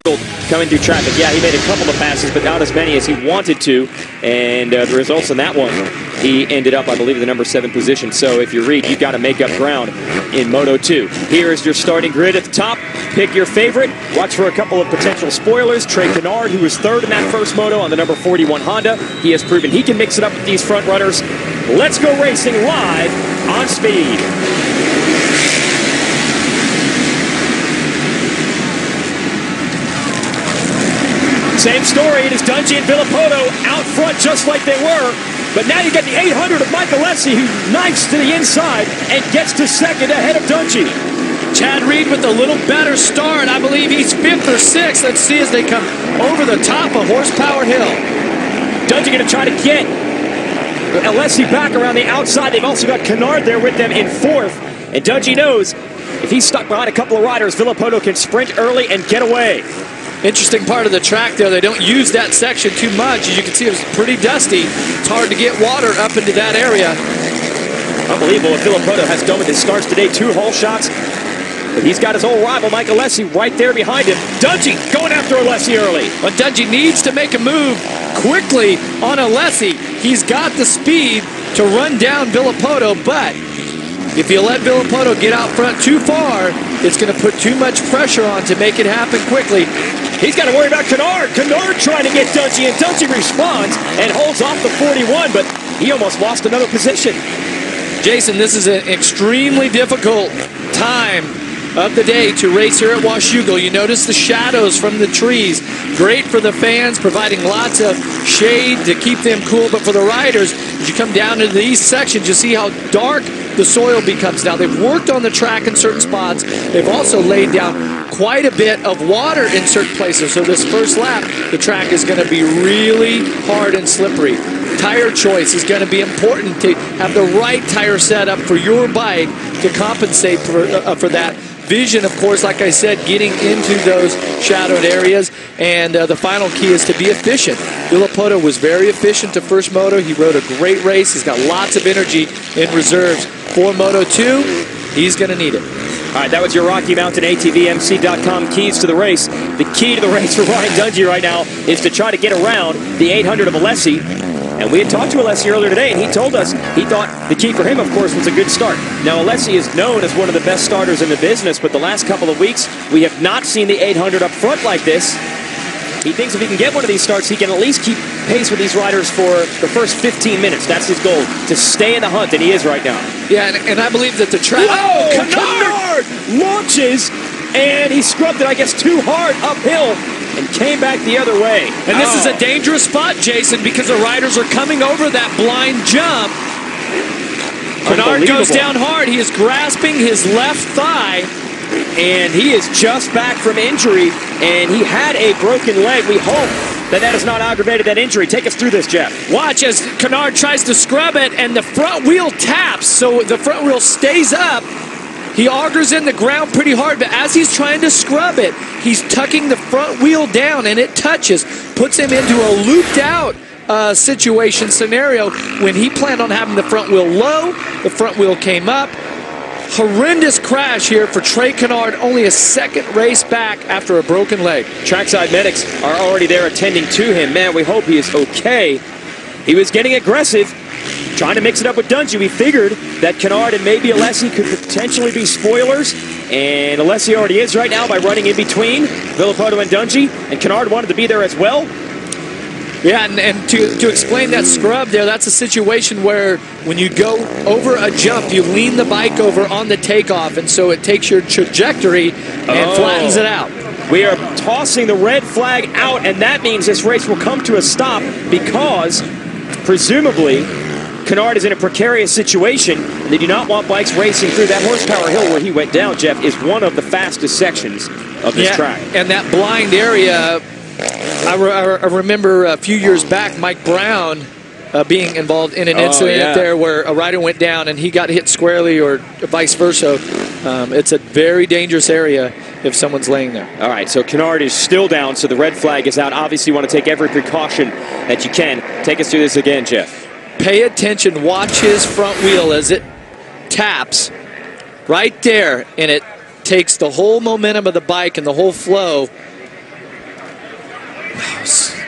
coming through traffic. Yeah, he made a couple of passes, but not as many as he wanted to. And the results in that one, he ended up, I believe, in the number 7 position. So if you read, you've got to make up ground in Moto 2. Here is your starting grid at the top. Pick your favorite. Watch for a couple of potential spoilers. Trey Canard, who was 3rd in that first moto on the number 41 Honda. He has proven he can mix it up with these front runners. Let's go racing live on Speed. Same story. It is Dungey and Villopoto out front just like they were. But now you get the 800 of Mike Alessi, who knifes to the inside and gets to 2nd ahead of Dungey. Chad Reed with a little better start. I believe he's 5th or 6th. Let's see as they come over the top of Horsepower Hill. Dungey going to try to get Alessi back around the outside. They've also got Canard there with them in 4th. And Dungey knows if he's stuck behind a couple of riders, Villopoto can sprint early and get away. Interesting part of the track there. They don't use that section too much. As you can see, it was pretty dusty. It's hard to get water up into that area. Unbelievable what Villopoto has done with his starts today. 2 hole shots. But he's got his old rival, Mike Alessi, right there behind him. Dungey going after Alessi early. But Dungey needs to make a move quickly on Alessi. He's got the speed to run down Villopoto, but if you let Villopoto get out front too far, it's going to put too much pressure on to make it happen quickly. He's got to worry about Canard. Canard trying to get Dungey, and Dungey responds and holds off the 41, but he almost lost another position. Jason, this is an extremely difficult time of the day to race here at Washougal. You notice the shadows from the trees. Great for the fans, providing lots of shade to keep them cool. But for the riders, as you come down into these sections, you see how dark the soil becomes. Now, they've worked on the track in certain spots. They've also laid down quite a bit of water in certain places. So this first lap, the track is going to be really hard and slippery. Tire choice is going to be important to have the right tire setup for your bike to compensate for that. Vision, of course, like I said, getting into those shadowed areas. And the final key is to be efficient. Villopoto was very efficient to first moto. He rode a great race. He's got lots of energy in reserves for Moto 2. He's going to need it. All right, that was your Rocky Mountain ATVMC.com keys to the race. The key to the race for Ryan Dungey right now is to try to get around the 800 of Alessi. And we had talked to Alessi earlier today, and he told us he thought the key for him, of course, was a good start. Now, Alessi is known as one of the best starters in the business, but the last couple of weeks, we have not seen the 800 up front like this. He thinks if he can get one of these starts, he can at least keep pace with these riders for the first 15 minutes. That's his goal, to stay in the hunt, and he is right now. Yeah, and I believe that the track... Whoa! Canard launches, and he scrubbed it, I guess, too hard uphill, and came back the other way. And this is a dangerous spot, Jason, because the riders are coming over that blind jump. Canard goes down hard. He is grasping his left thigh. And he is just back from injury, and he had a broken leg. We hope that has not aggravated that injury. Take us through this, Jeff. Watch as Canard tries to scrub it, and the front wheel taps, so the front wheel stays up. He augers in the ground pretty hard, but as he's trying to scrub it, he's tucking the front wheel down, and it touches, puts him into a looped-out scenario. When he planned on having the front wheel low, the front wheel came up. Horrendous crash here for Trey Canard, only a 2nd race back after a broken leg. Trackside medics are already there attending to him. Man, we hope he is okay. He was getting aggressive, trying to mix it up with Dungey. We figured that Canard and maybe Alessi could potentially be spoilers, and Alessi already is right now by running in between Villopoto and Dungey, and Canard wanted to be there as well. Yeah, and to explain that scrub there, that's a situation where when you go over a jump, you lean the bike over on the takeoff, and so it takes your trajectory and flattens it out. We are tossing the red flag out, and that means this race will come to a stop because, presumably, Canard is in a precarious situation, and they do not want bikes racing through that Horsepower Hill where he went down, Jeff, is one of the fastest sections of this track. And that blind area... I remember a few years back, Mike Brown being involved in an incident there where a rider went down and he got hit squarely, or vice versa. It's a very dangerous area if someone's laying there. All right, so Canard is still down, so the red flag is out. Obviously, you want to take every precaution that you can. Take us through this again, Jeff. Pay attention. Watch his front wheel as it taps right there, and it takes the whole momentum of the bike and the whole flow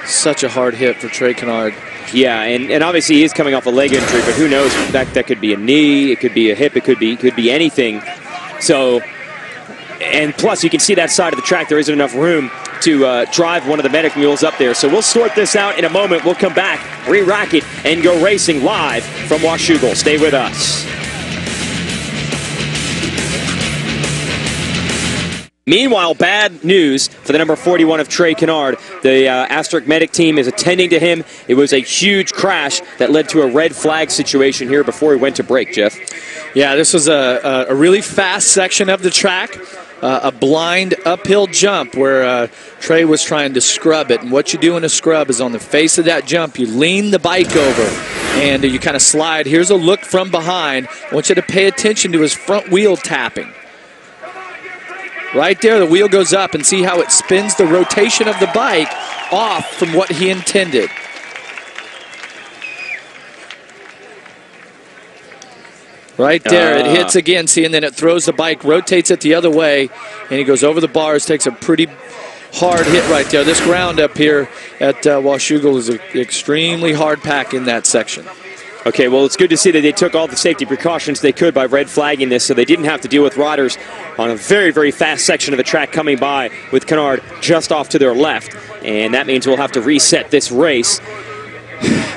Such a hard hit for Trey Kennard. Yeah, and obviously he is coming off a leg injury, but who knows? That could be a knee, it could be a hip, it could be anything. So, and plus you can see that side of the track, there isn't enough room to drive one of the medic mules up there. So we'll sort this out in a moment. We'll come back, re-rack it, and go racing live from Washougal. Stay with us. Meanwhile, bad news for the number 41 of Trey Kennard. The Asterisk medic team is attending to him. It was a huge crash that led to a red flag situation here before he went to break, Jeff. Yeah, this was a really fast section of the track. A blind uphill jump where Trey was trying to scrub it. And what you do in a scrub is on the face of that jump, you lean the bike over and you kind of slide. Here's a look from behind. I want you to pay attention to his front wheel tapping. Right there, the wheel goes up, and see how it spins the rotation of the bike off from what he intended. Right there, it hits again, see, and then it throws the bike, rotates it the other way, and he goes over the bars, takes a pretty hard hit right there. This ground up here at Washougal is an extremely hard pack in that section. Okay, well, it's good to see that they took all the safety precautions they could by red flagging this, so they didn't have to deal with riders on a very, very fast section of the track coming by with Kennard just off to their left. And that means we'll have to reset this race.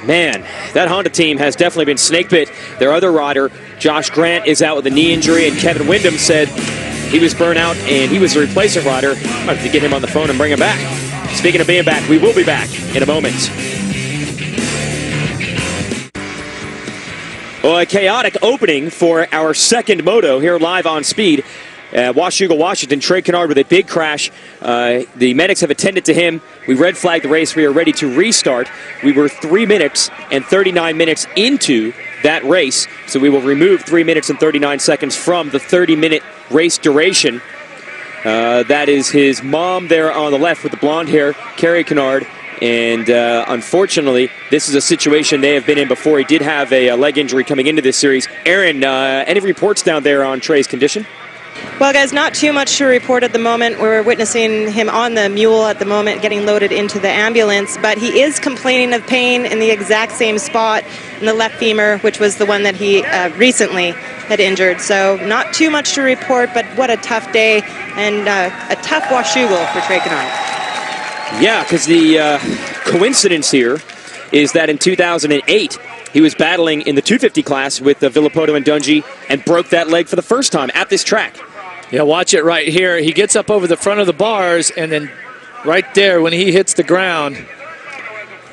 Man, that Honda team has definitely been snake bit. Their other rider, Josh Grant, is out with a knee injury, and Kevin Windham said he was burnt out and he was the replacement rider. I'm have to get him on the phone and bring him back. Speaking of being back, we will be back in a moment. Well, a chaotic opening for our second moto here live on Speed. Washougal, Washington. Trey Kennard with a big crash. The medics have attended to him. We red flagged the race. We are ready to restart. We were 3 minutes and 39 minutes into that race, so we will remove 3 minutes and 39 seconds from the 30-minute race duration. That is his mom there on the left with the blonde hair, Carrie Kennard. And unfortunately, this is a situation they have been in before. He did have a leg injury coming into this series. Aaron, any reports down there on Trey's condition? Well, guys, not too much to report at the moment. We're witnessing him on the mule at the moment getting loaded into the ambulance, but he is complaining of pain in the exact same spot in the left femur, which was the one that he recently had injured. So not too much to report, but what a tough day and a tough Washougal for Trey Kennard. Yeah, because the coincidence here is that in 2008, he was battling in the 250 class with Villapoto and Dungey and broke that leg for the first time at this track. Yeah, watch it right here. He gets up over the front of the bars, and then right there when he hits the ground,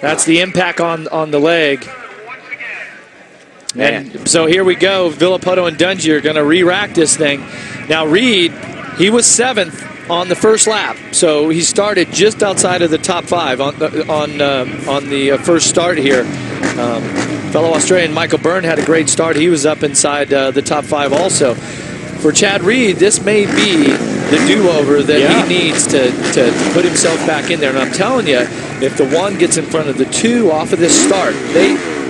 that's the impact on the leg. Man. And so here we go. Villapoto and Dungey are going to re-rack this thing. Now Reed, he was 7th on the first lap, so he started just outside of the top 5 on the first start here. Fellow Australian Michael Byrne had a great start. He was up inside the top 5 also. For Chad Reed, this may be the do-over that he needs to put himself back in there. And I'm telling you, if the 1 gets in front of the 2 off of this start,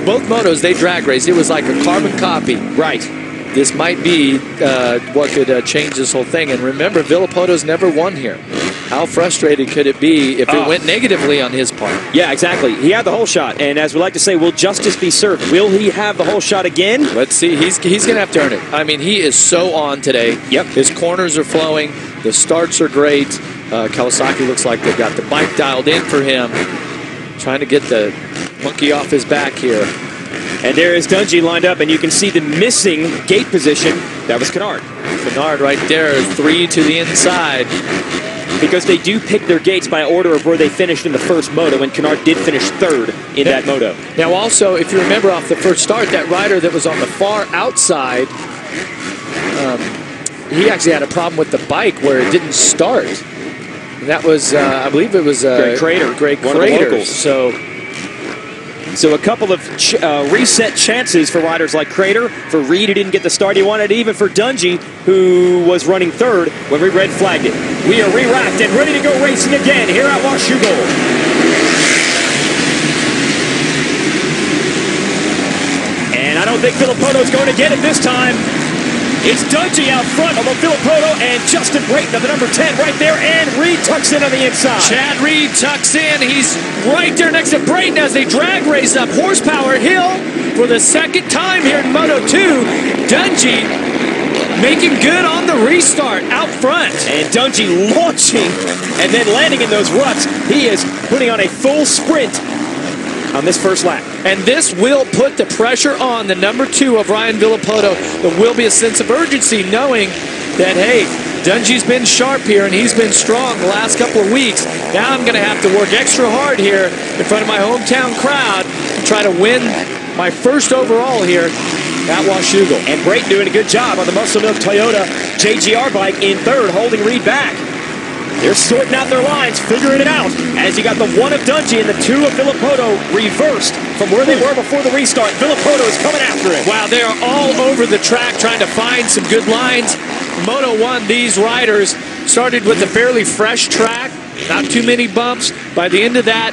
both motos, they drag race. It was like a carbon copy. Right. This might be what could change this whole thing. And remember, Villapoto's never won here. How frustrated could it be if it went negatively on his part? Yeah, exactly. He had the whole shot. And as we like to say, will justice be served? Will he have the whole shot again? Let's see. He's going to have to earn it. I mean, he is so on today. Yep. His corners are flowing. The starts are great. Kawasaki looks like they've got the bike dialed in for him. Trying to get the monkey off his back here. And there is Dungey lined up, and you can see the missing gate position. That was Kennard. Kennard right there, 3 to the inside. Because they do pick their gates by order of where they finished in the first moto, and Kennard did finish 3rd in that moto. Now also, if you remember off the first start, that rider that was on the far outside, he actually had a problem with the bike where it didn't start. And that was, I believe it was Greg Crater. One of the locals. So a couple of reset chances for riders like Crater, for Reed, who didn't get the start he wanted, even for Dungey, who was running 3rd when we red flagged it. We are re-racked and ready to go racing again here at Washougal. And I don't think Villapoto's going to get it this time. It's Dungey out front, although Villapoto and Justin Brayton of the number 10 right there, and Reed tucks in on the inside. Chad Reed tucks in. He's right there next to Brayton as they drag race up Horsepower Hill for the second time here in Moto 2. Dungey making good on the restart out front. And Dungey launching and then landing in those ruts. He is putting on a full sprint on this first lap. And this will put the pressure on the number 2 of Ryan Villapoto. There will be a sense of urgency knowing that, hey, Dungey's been sharp here and he's been strong the last couple of weeks. Now I'm going to have to work extra hard here in front of my hometown crowd to try to win my first overall here at Washougal. And Brayton doing a good job on the Muscle Milk Toyota JGR bike in third, holding Reed back. They're sorting out their lines, figuring it out, as you got the 1 of Dungey and the 2 of Villapoto reversed from where they were before the restart. Villapoto is coming after it. Wow, they are all over the track trying to find some good lines. Moto 1, these riders started with a fairly fresh track, not too many bumps. By the end of that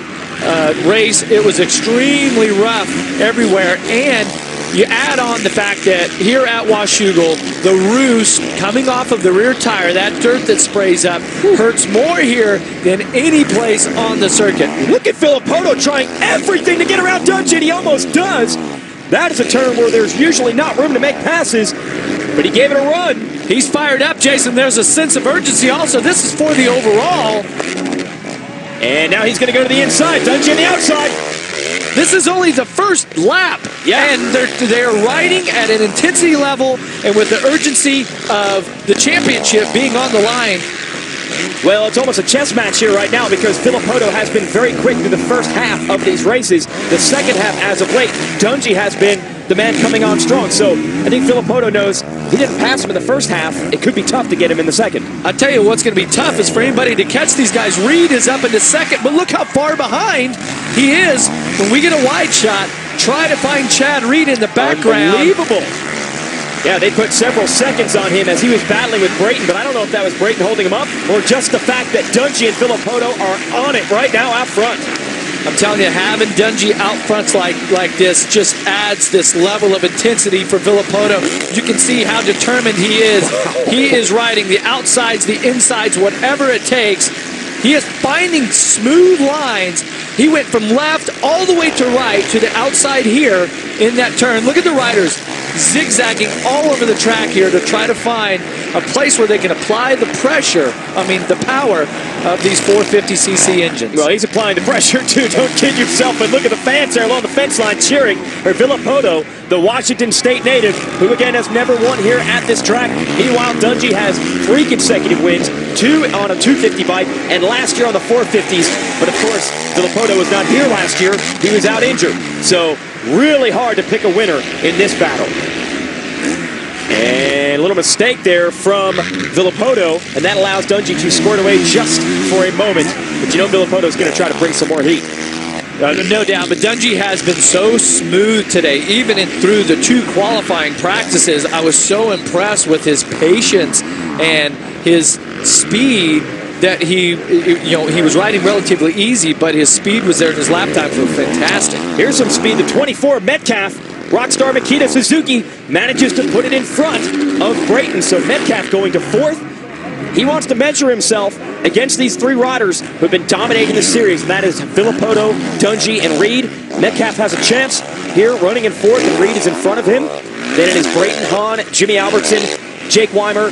race, it was extremely rough everywhere, and you add on the fact that here at Washougal, the roost coming off of the rear tire, that dirt that sprays up, hurts more here than any place on the circuit. Look at Villapoto trying everything to get around Dungey, and he almost does. That is a turn where there's usually not room to make passes, but he gave it a run. He's fired up, Jason. There's a sense of urgency also. This is for the overall. And now he's going to go to the inside. Dungey on the outside. This is only the first lap, yeah. And they're riding at an intensity level and with the urgency of the championship being on the line. Well, it's almost a chess match here right now because Villapoto has been very quick through the first half of these races. The second half, as of late, Dungey has been the man coming on strong. So I think Villapoto knows he didn't pass him in the first half. It could be tough to get him in the second. I tell you what's going to be tough is for anybody to catch these guys. Reed is up in the second, but look how far behind he is. When we get a wide shot, try to find Chad Reed in the background. Unbelievable. Yeah, they put several seconds on him as he was battling with Brayton, but I don't know if that was Brayton holding him up or just the fact that Dungey and Villapoto are on it right now out front. I'm telling you, having Dungey out front like this just adds this level of intensity for Villapoto. You can see how determined he is. He is riding the outsides, the insides, whatever it takes. He is finding smooth lines. He went from left all the way to right to the outside here in that turn. Look at the riders zigzagging all over the track here to try to find a place where they can apply the pressure, the power of these 450cc engines. Well, he's applying the pressure too, don't kid yourself. And look at the fans there along the fence line cheering for Villapoto, the Washington State native, who again has never won here at this track. Meanwhile, Dungey has 3 consecutive wins, 2 on a 250 bike, and last year on the 450s. But of course, Villapoto was not here last year. He was out injured. So really hard to pick a winner in this battle. And a little mistake there from Villapoto, and that allows Dungey to squirt away just for a moment. But you know Villapoto's going to try to bring some more heat. No doubt, but Dungey has been so smooth today, even through the 2 qualifying practices. I was so impressed with his patience and his speed that he was riding relatively easy, but his speed was there and his lap times were fantastic. Here's some speed. The 24 Metcalf, Rockstar Makita Suzuki, manages to put it in front of Brayton. So Metcalf going to 4th. He wants to measure himself against these 3 riders who have been dominating the series, and that is Villapoto, Dungey, and Reed. Metcalf has a chance here running in 4th, and Reed is in front of him. Then it is Brayton Hahn, Jimmy Albertson, Jake Weimer.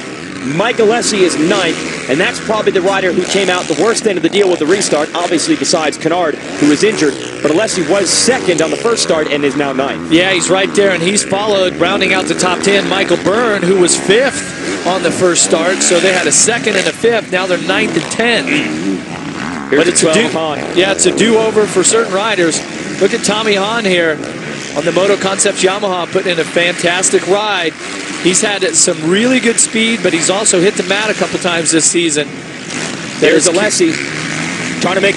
Mike Alessi is 9th, and that's probably the rider who came out the worst end of the deal with the restart, obviously besides Kennard, who was injured. But Alessi was 2nd on the first start and is now 9th. Yeah, he's right there, and he's followed, rounding out the top 10, Michael Byrne, who was 5th on the first start. So they had a 2nd and a 5th. Now they're 9th and 10th. But it's a do-over for certain riders. Look at Tommy Hahn here on the Moto Concepts Yamaha, putting in a fantastic ride. He's had some really good speed, but he's also hit the mat a couple times this season. There's Alessi trying to make